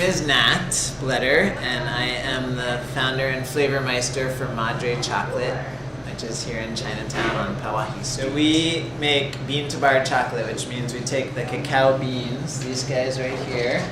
is Nat Bletter, and I am the founder and flavor meister for Madre chocolate, which is here in Chinatown on PAUAHI. So we make bean to bar chocolate, which means we take the cacao beans, these guys right here,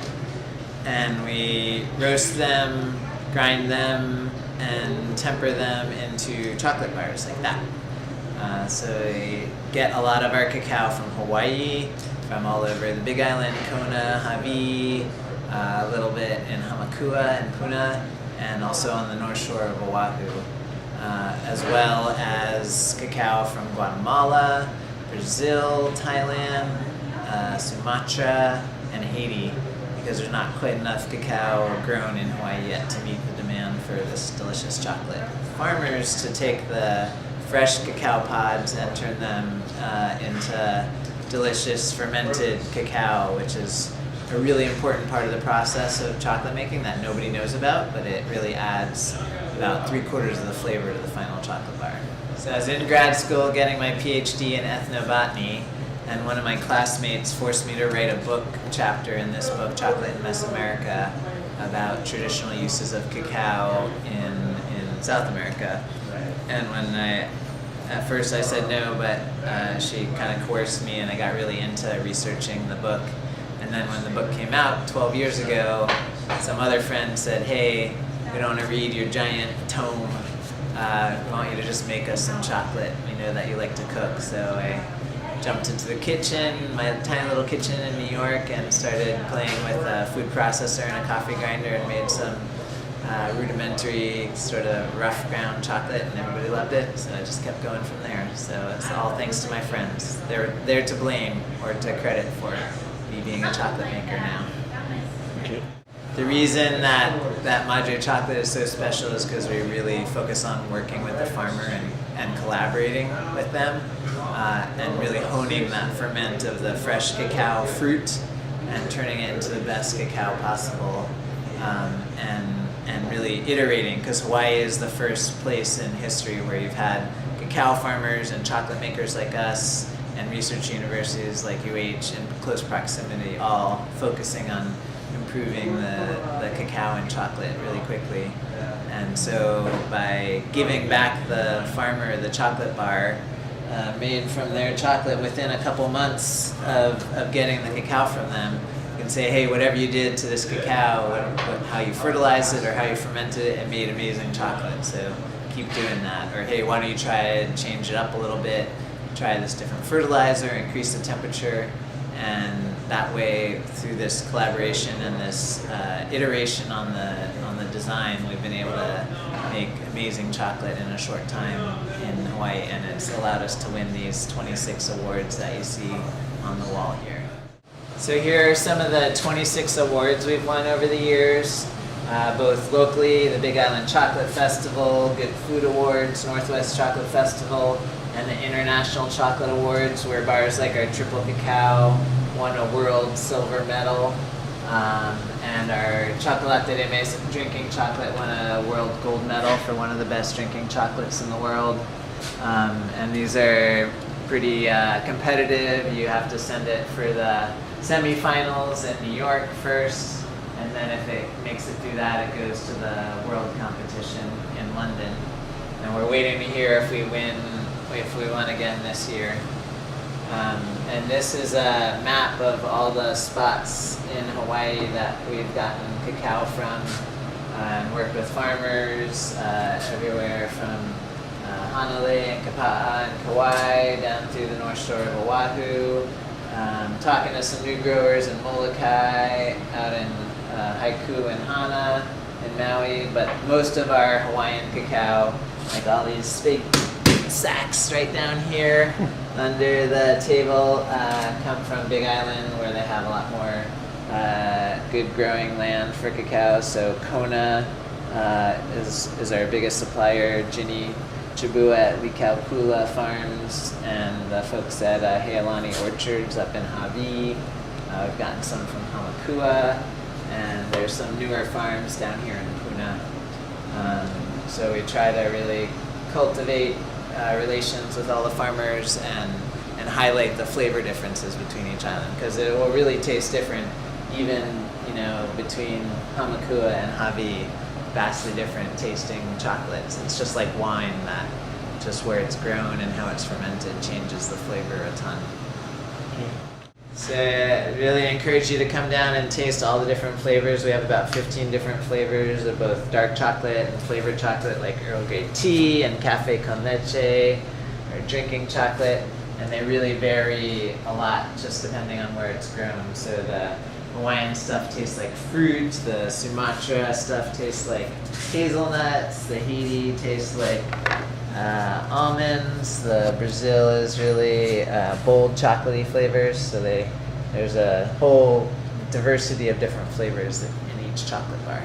and we roast them, grind them, and temper them into chocolate bars like that. So we get a lot of our cacao from Hawaii, from all over the Big Island, Kona, Hawaii, a little bit in Hamakua and Puna, and also on the North Shore of Oahu, as well as cacao from Guatemala, Brazil, Thailand, Sumatra, and Haiti, because there's not quite enough cacao grown in Hawaii yet to meet the demand for this delicious chocolate. Farmers to take the fresh cacao pods and turn them into delicious fermented cacao, which is a really important part of the process of chocolate making that nobody knows about, but it really adds about 3/4 of the flavor to the final chocolate bar. So I was in grad school getting my PhD in ethnobotany, and one of my classmates forced me to write a book chapter in this book, Chocolate in Mesoamerica, about traditional uses of cacao in South America. And at first I said no, but she kind of coerced me, and I got really into researching the book. And then when the book came out 12 years ago, some other friend said, hey, we don't want to read your giant tome. We want you to just make us some chocolate. We know that you like to cook. So I jumped into the kitchen, my tiny little kitchen in New York, and started playing with a food processor and a coffee grinder and made some rudimentary, sort of rough ground chocolate, and everybody loved it, so I just kept going from there. So it's all thanks to my friends. They're to blame or to credit for me being a chocolate maker now. Okay. The reason that Madre chocolate is so special is because we really focus on working with the farmer and collaborating with them, and really honing that ferment of the fresh cacao fruit and turning it into the best cacao possible, and really iterating, because Hawaii is the first place in history where you've had cacao farmers and chocolate makers like us and research universities like UH in close proximity, all focusing on improving the cacao and chocolate really quickly. And so by giving back the farmer the chocolate bar made from their chocolate within a couple months of getting the cacao from them, you can say, hey, whatever you did to this cacao, how you fertilized it or how you fermented it, it made amazing chocolate, so keep doing that. Or hey, why don't you try and change it up a little bit, try this different fertilizer, increase the temperature, and that way, through this collaboration and this iteration on the design, we've been able to make amazing chocolate in a short time in Hawaii, and it's allowed us to win these 26 awards that you see on the wall here. So here are some of the 26 awards we've won over the years, both locally, the Big Island Chocolate Festival, Good Food Awards, Northwest Chocolate Festival, and the International Chocolate Awards, where bars like our Triple Cacao won a world silver medal, and our Chocolate de Mesa drinking chocolate won a world gold medal for one of the best drinking chocolates in the world. And these are pretty competitive. You have to send it for the semifinals in New York first, and then if it makes it through that, it goes to the world competition in London. And we're waiting to hear if we won again this year. And this is a map of all the spots in Hawaii that we've gotten cacao from, and worked with farmers everywhere from Honolulu and Kapa'a and Kauai down through the North Shore of Oahu, talking to some new growers in Molokai, out in Haiku and Hana in Maui, but most of our Hawaiian cacao, like all these big sacks right down here under the table, come from Big Island, where they have a lot more good growing land for cacao. So Kona is our biggest supplier, Ginny Chibu at Likaupula Farms, and the folks at Heilani Orchards up in Hawaii. We've gotten some from Hamakua, and there's some newer farms down here in Puna. So we try to really cultivate relations with all the farmers and highlight the flavor differences between each island, because it will really taste different even between Hamakua and Havi, vastly different tasting chocolates. It's just like wine, that just where it's grown and how it's fermented changes the flavor a ton. So I really encourage you to come down and taste all the different flavors. We have about 15 different flavors of both dark chocolate and flavored chocolate, like Earl Grey tea and cafe con leche, or drinking chocolate. And they really vary a lot just depending on where it's grown. So the Hawaiian stuff tastes like fruit, the Sumatra stuff tastes like hazelnuts, the Haiti tastes like almonds, the Brazil is really bold chocolatey flavors, so there's a whole diversity of different flavors in each chocolate bar.